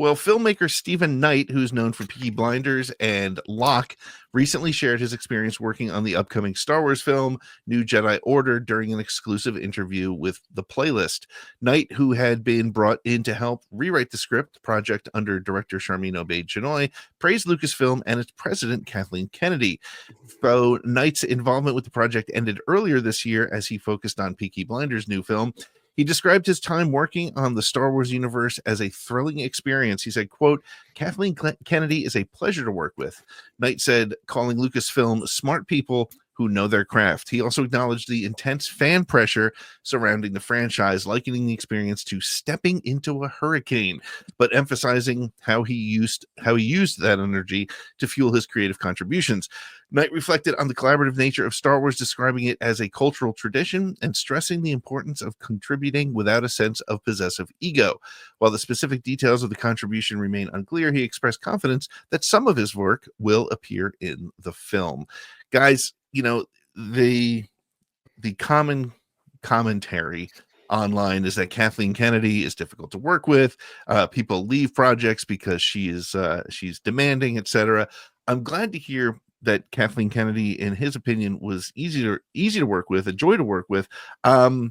Well, filmmaker Stephen Knight, who's known for Peaky Blinders and Locke, recently shared his experience working on the upcoming Star Wars film, New Jedi Order, during an exclusive interview with The Playlist. Knight, who had been brought in to help rewrite the script project under director Sharmeen Obaid-Chinoy, praised Lucasfilm and its president, Kathleen Kennedy. So Knight's involvement with the project ended earlier this year as he focused on Peaky Blinders' new film. He described his time working on the Star Wars universe as a thrilling experience. He said, quote, Kathleen Kennedy is a pleasure to work with. Knight said, calling Lucasfilm smart people who know their craft. He also acknowledged the intense fan pressure surrounding the franchise, likening the experience to stepping into a hurricane, but emphasizing how he used that energy to fuel his creative contributions. Knight reflected on the collaborative nature of Star Wars, describing it as a cultural tradition and stressing the importance of contributing without a sense of possessive ego. While the specific details of the contribution remain unclear, he expressed confidence that some of his work will appear in the film. Guys, you know, the common commentary online is that Kathleen Kennedy is difficult to work with. People leave projects because she's demanding, etc. I'm glad to hear that Kathleen Kennedy, in his opinion, was easy to work with, a joy to work with. But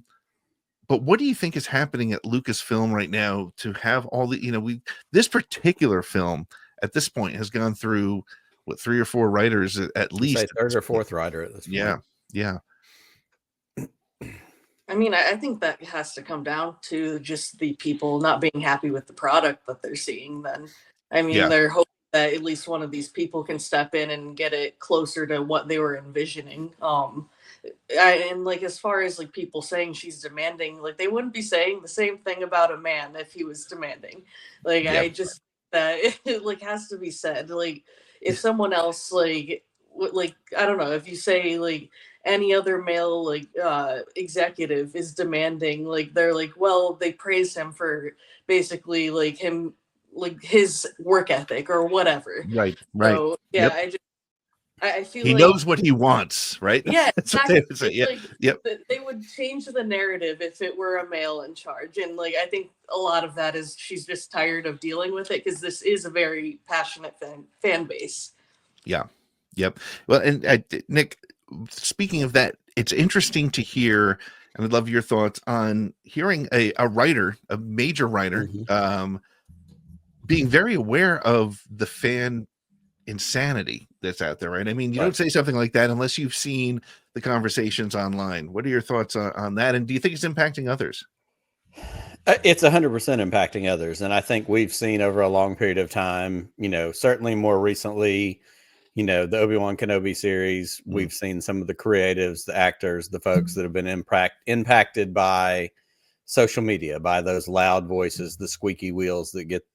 what do you think is happening at Lucasfilm right now to have all the, this particular film at this point has gone through what, 3 or 4 writers at least, third or fourth writer at this point. Yeah. I mean, I think that has to come down to just the people not being happy with the product that they're seeing. Then, I mean, they're hoping that at least one of these people can step in and get it closer to what they were envisioning. And like, as far as like people saying she's demanding, like they wouldn't be saying the same thing about a man if he was demanding. Like, I just, that it like has to be said. Like, if someone else, like, I don't know, if you say like any other male, like, executive is demanding, like, they're like, well, they praise him for basically like him, like his work ethic or whatever. Right. So, yeah, I feel he knows what he wants, right? Yeah, That's what they would say. They would change the narrative if it were a male in charge, and like I think a lot of that is she's just tired of dealing with it because this is a very passionate fan base. Yeah. Yep. Well, and Nick, speaking of that, it's interesting to hear, and I'd love your thoughts on hearing a writer, a major writer, being very aware of the fan insanity that's out there, right? I mean, you don't say something like that unless you've seen the conversations online. What are your thoughts on that? And do you think it's impacting others? It's 100% impacting others. And I think we've seen over a long period of time, certainly more recently, the Obi-Wan Kenobi series, we've seen some of the creatives, the actors, the folks that have been impacted by social media, by those loud voices, the squeaky wheels that get,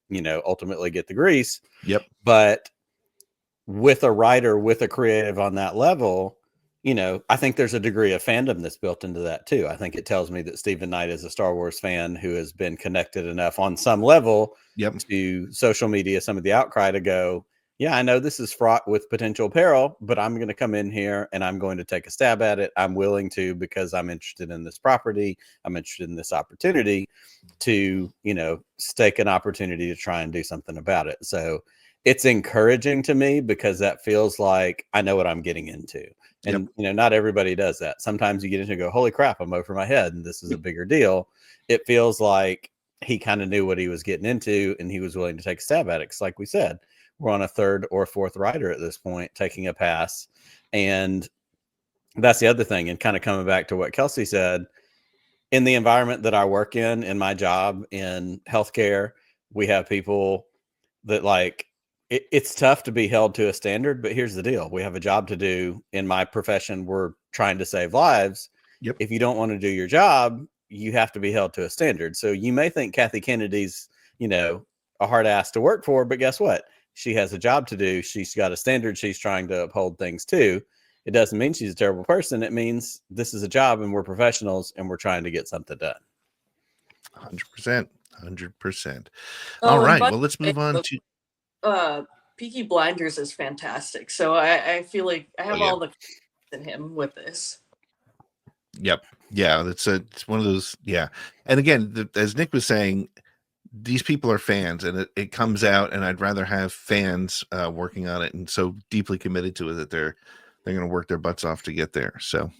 ultimately get the grease. Yep. But with a writer, with a creative on that level, I think there's a degree of fandom that's built into that too. I think it tells me that Stephen Knight is a Star Wars fan who has been connected enough on some level to social media, some of the outcry to go, yeah, I know this is fraught with potential peril, but I'm going to come in here and I'm going to take a stab at it. I'm willing to, because I'm interested in this property. I'm interested in this opportunity to, stake an opportunity to try and do something about it. So it's encouraging to me because that feels like I know what I'm getting into. And, not everybody does that. Sometimes you get into go, holy crap, I'm over my head and this is a bigger deal. It feels like he kind of knew what he was getting into and he was willing to take a stab at it. Because like we said, we're on a 3rd or 4th writer at this point, taking a pass. And that's the other thing. And kind of coming back to what Kelsey said, in the environment that I work in my job in healthcare, we have people that like, it's tough to be held to a standard, but here's the deal. We have a job to do. In my profession, we're trying to save lives. Yep. If you don't want to do your job, you have to be held to a standard. So you may think Kathy Kennedy's, a hard ass to work for, but guess what? She has a job to do. She's got a standard she's trying to uphold things to. It doesn't mean she's a terrible person. It means this is a job and we're professionals and we're trying to get something done. 100%. All right. Well, let's move on to Peaky Blinders is fantastic. So I feel like I have all the in him with this. Yep. Yeah, it's one of those. Yeah. And again, as Nick was saying, these people are fans, and it comes out, and I'd rather have fans working on it and so deeply committed to it that they're going to work their butts off to get there. So